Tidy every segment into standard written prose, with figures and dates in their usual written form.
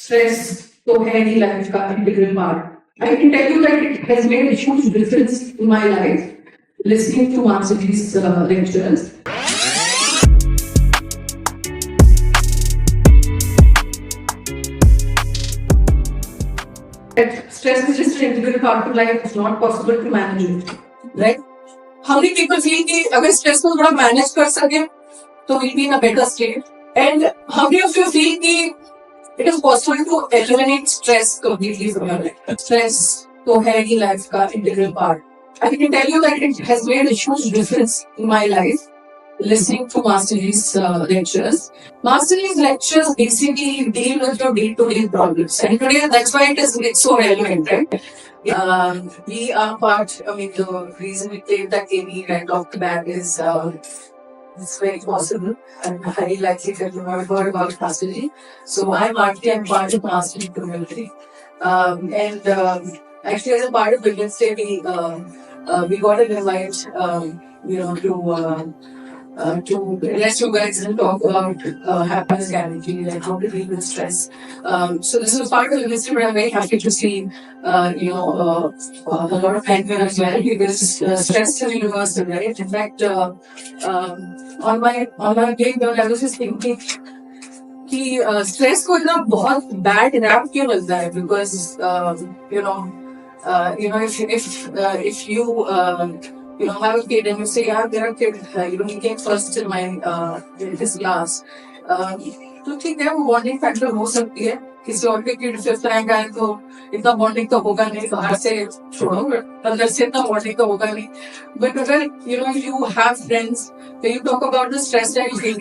stress तो है ही लाइफ का integral part I can tell you that it has made a huge difference in my life listening to Mansaji's lectures. That stress is just an integral part of life. It's not possible to manage it, right? How many people feel कि अगर stress को थोड़ा manage कर सके तो we'll be in a better state? And how many of you feel कि it is possible to eliminate stress completely from your life? Stress तो है ही life का integral part. I can tell you that it has made a huge difference in my life listening to Masterji's lectures. Masterji's lectures basically deal with your day-to-day problems. And today, that's why it's so relevant, right? We are part, the reason we played that game right off the bat is it's very possible and highly likely that you have heard about Masterji. So I'm part of Masterji community. Actually, as a part of Women's Day, we got an invite, to let you guys talk about happiness guarantee and how to deal with stress. So this was part of the list, but I'm very happy to see, a lot of men as well, because stress is universal, right? In fact, on my playing note, I was just thinking कि stress को इतना बहुत bad rap क्यों मिलता है? Because if you have a kid and you say, yeah, there are kid, he came first in my in his class. तो ठीक है, वो bonding factor हो सकती है. किसी और के kid fifth rank आए तो इतना bonding तो होगा नहीं. बाहर से छोड़ो, अंदर से इतना bonding तो होगा नहीं. But अगर you have friends, when you talk about the stress that you feel,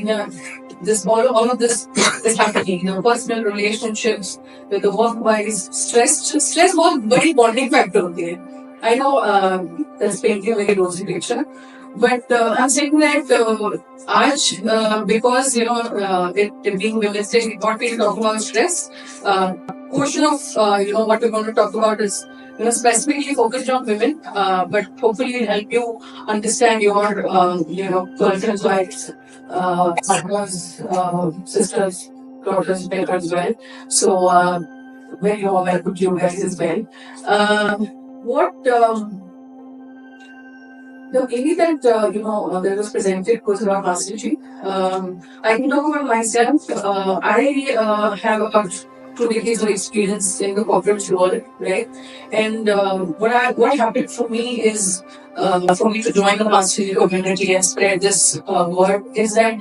all of this is happening. Personal relationships, with the work-wise, stress बहुत बड़ी bonding factor होती है. I know that's painting a very rosy picture, but I'm saying that because it being Women's Day, we thought we'll talk about stress. Portion of what we're going to talk about is specifically focused on women, but hopefully it'll help you understand your girlfriends, wives, partners, sisters, daughters better as well. So very welcome to you guys as well. The lady that that was presented was about Masterji. I can talk about myself. I have about 2 decades of experience in the corporate world, right? And what happened for me is for me to join the Masterji community and spread this word is that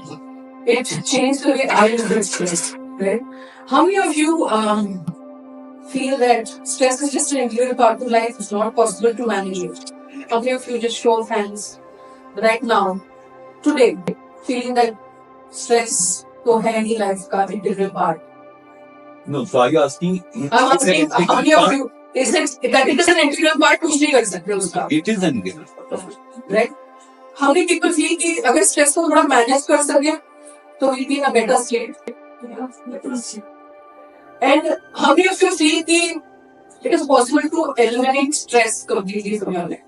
it changed the way I look at stress, right? How many of you feel that stress is just an integral part of life? It's not possible to manage it. How many of you just show of hands right now, today, feeling that stress to है ही life का integral part? No, so are you asking? I'm asking how many of you is it that it is an integral part? कुछ नहीं कर सकते उसका. It is an integral part. Right? How many people feel कि अगर stress को थोड़ा manage कर सके तो we'll be in a better state? And how many of you feel that it is possible to eliminate stress completely from your life?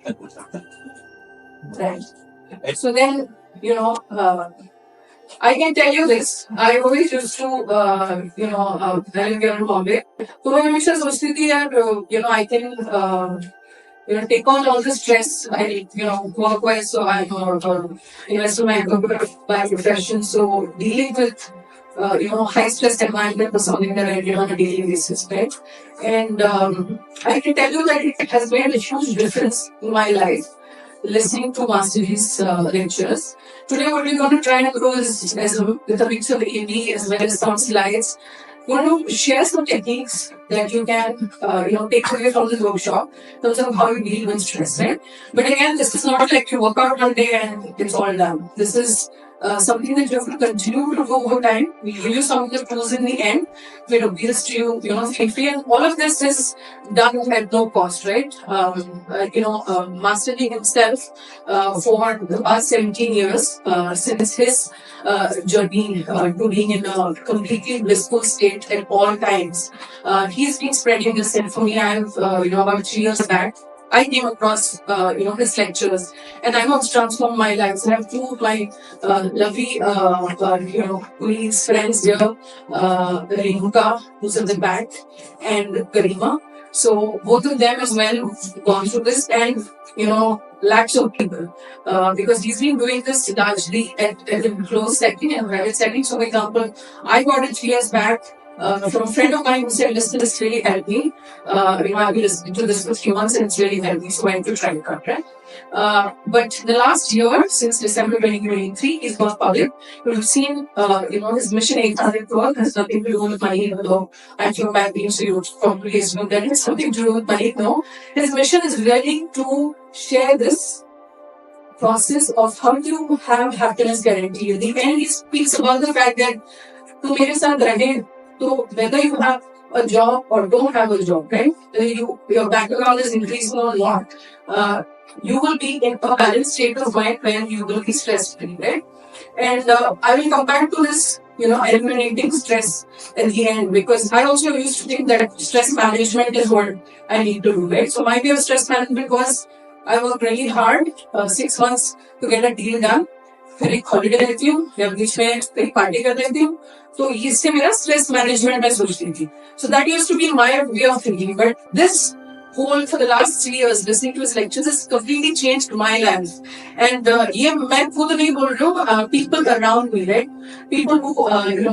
Right. So then, I can tell you this. I always used to, when we were in Bombay, तो मैं हमेशा सोचती थी यार, I can, take on all the stress. I, work-wise, so I'm my profession. So dealing with high stress environment was something that I did on a daily basis, right? And I can tell you that it has made a huge difference in my life listening to Masterji's lectures. Today what we're going to try and do is with a mix of AV as well as some slides. We're going to share some techniques that you can take away from this workshop in terms of how you deal with stress, right? But again, this is not like you work out one day and it's all done. This is something that you have to continue to do over time. We give you some of the tools in the end. We'll abuse to you, safely. And all of this is done at no cost, right? Masterji himself, for the past 17 years, since his journey to being in a completely blissful state at all times, he's been spreading this. And for me, I have, about 3 years back, I came across, his lectures, and I know it's transformed my life. So I have two of my lovely, colleagues, friends here, Renuka, who's in the back, and Garima. So both of them as well have gone through this, and lakhs of people, because he's been doing this largely at a closed setting and private setting. So, for example, I got it 3 years back. From a friend of mine who said, listen, this really helped me. I've been listening to this for 3 months and it's really helped me. So I went to try it out, right? But the last year, since December 2023, he's gone public. We've seen, his mission 800 work has nothing to do with money, even though I'm from back being so you probably assume that it's something to do with money. No. His mission is really to share this process of how to have happiness guaranteed. And he speaks about the fact that to मेरे साथ रहे, so whether you have a job or don't have a job, right? Whether your bank account is increasing or not, you will be in a balanced state of mind when you will be stress free, right? And I will come back to this, eliminating stress at the end, because I also used to think that stress management is what I need to do, right? So my way of stress management was I worked really hard, 6 months to get a deal done. फिर एक holiday लेती हूँ या बीच में कहीं party कर लेती हूँ, तो इससे मेरा स्ट्रेस मैनेजमेंट में सोचती थी. So that used to be my way of thinking, but this whole for the last 3 years listening to his lectures has completely changed my life. And ये मैं खुद नहीं बोल रही हूँ, people around me, right? People who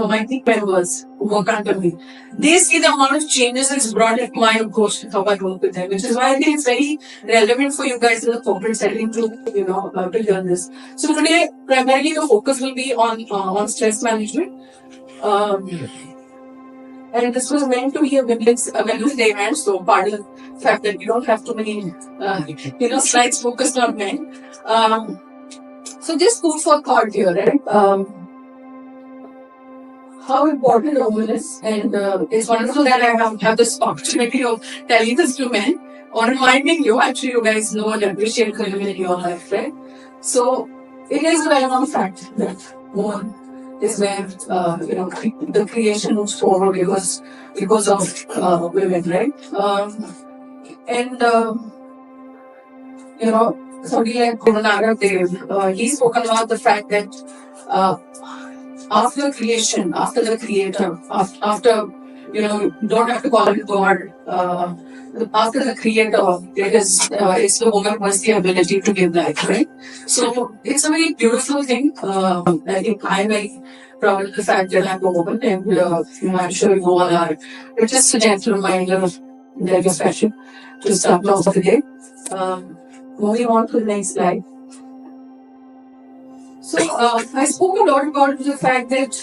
my team members who work under me, they see the amount of changes it's brought in my approach to how I work with them, which is why I think it's very relevant for you guys in the corporate setting to to learn this. So today primarily the focus will be on stress management. And this was meant to be a women's day event, so pardon the fact that you don't have too many, slides focused on men. So just food for thought here, right? How important a woman is, and it's wonderful that I have this opportunity of telling this to men or reminding you. Actually, you guys know and appreciate women in your life, right? So it is a well-known fact that woman is where the creation moves forward because of women, right? And somebody like Guru Nanak Dev, he's spoken about the fact that after creation, after the creator, after you don't have to call it God. After the creator, it's the woman who has the ability to give life, right? So it's a very beautiful thing. I think I'm very proud of the fact that I'm a woman, and I'm sure you all are. It's just a gentle reminder of their passion to start off the day. Moving on to the next slide. So I spoke a lot about the fact that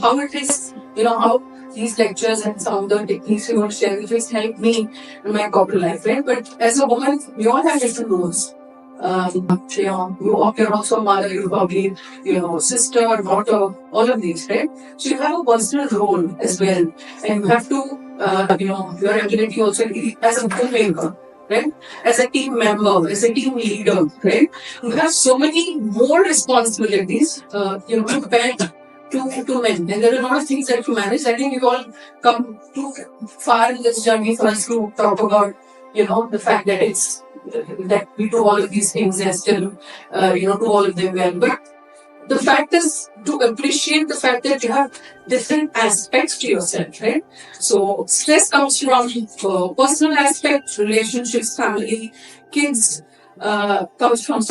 how it is, how these lectures and some of the techniques we want to share with us help me in my corporate life, right? But as a woman, we all have different roles. You're also a mother, you're probably, sister, daughter, all of these, right? So you have a personal role as well, and you have to, your ability also as a filmmaker, right? As a team member, as a team leader, right? You have so many more responsibilities, compared to men. And there are a lot of things that you manage. I think you all come too far in this journey for us to talk about, the fact that that we do all of these things and still, do all of them well. But the fact is to appreciate the fact that you have different aspects to yourself, right? So stress comes from personal aspects, relationships, family, kids, comes from,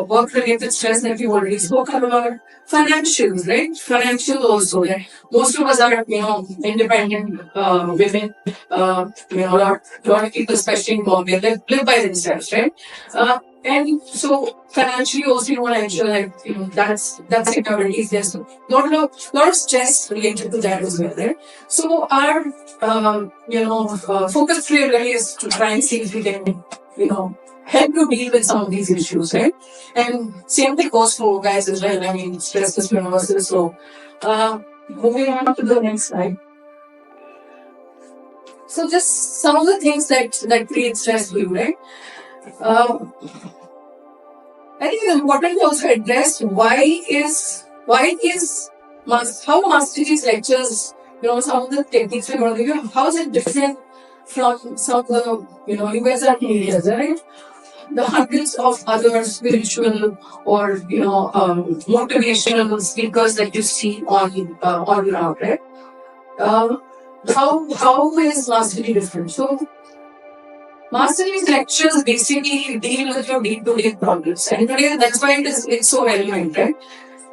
work-related stress that we already spoke about. Financials, right? Financial also, right? Most of us are, independent women, a lot of people, especially in Bombay, live by themselves, right? And so financially also you want to ensure that, that's security. There's a lot of stress related to that as well, right? So our, focus really is to try and see if we can, help you deal with some of these issues, right? And same thing goes for guys as well. I mean, stress is universal. So, moving on to the next slide. So, just some of the things that create stress for you, right? I think it's important to also address how Master G's lectures, some of the techniques we're going to give you, how is it different from some of the, US areas, right? The hundreds of other spiritual or, motivational speakers that you see on ground, right? How is Mastery different? So, Mastery's lectures basically deal with your day-to-day problems, and today that's why it's so relevant, right?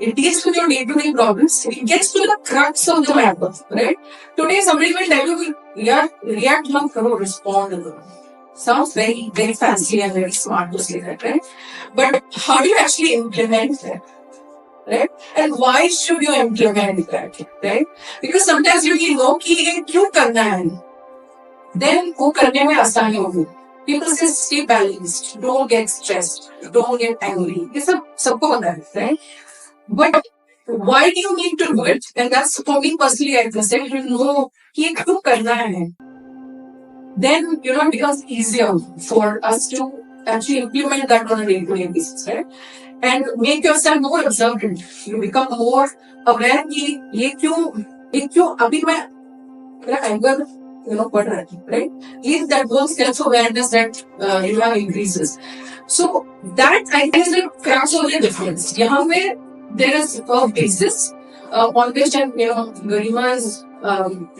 It deals with your day-to-day problems. It gets to the crux of the matter, right? Today, somebody will tell you, react, not respond. Sounds very, very fancy and very smart to say that, right? But how do you actually implement that, right? And why should you implement that, right? Because sometimes you know कि ये क्यों करना है, then वो करने में आसानी होगी. People say stay balanced, don't get stressed, don't get angry. ये सबको पता है, right? But why do you need to do it? And that's for me personally, I can say, you know कि ये क्यों करना है. Then, it becomes easier for us to actually implement that on a day-to-day basis, right? And make yourself more observant. You become more aware कि ये क्यों अभी मैं मेरा anger, बढ़ रहा है, right? If that one self-awareness that you have increases. So that I think is the crux of the difference. यहाँ पे there is a basis on which, and Garima is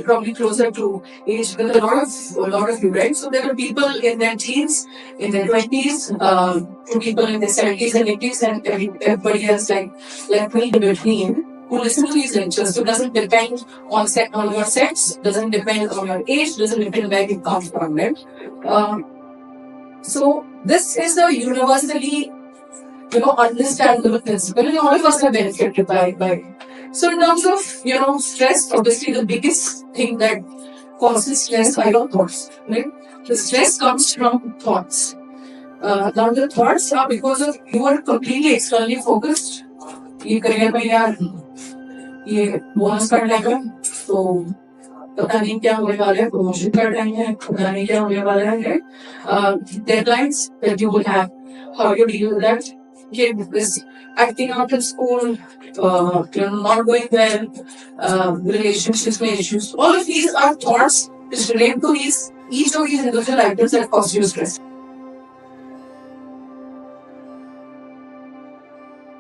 probably closer to age with a lot of you, right? So there are people in their teens, in their 20s, people in their 70s and 80s, and everybody else like me in between who listen to these lectures. So it doesn't depend on your sex, doesn't depend on your age, doesn't depend where you come from, right? So this is the universally understandable principle, and all of us are benefited by. So in terms of, stress, obviously the biggest thing that causes stress are your thoughts, right? The stress comes from thoughts. Now the thoughts are because of you are completely externally focused. ये career में यार ये bonus कर लेगा तो पता नहीं क्या होने वाला है, प्रमोशन कर लेंगे पता नहीं क्या होने वाला है, deadlines that you will have, how you deal with that. Kid is acting out in school, not going well, relationships may issues. All of these are thoughts which relate to each of these individual items that cause you stress.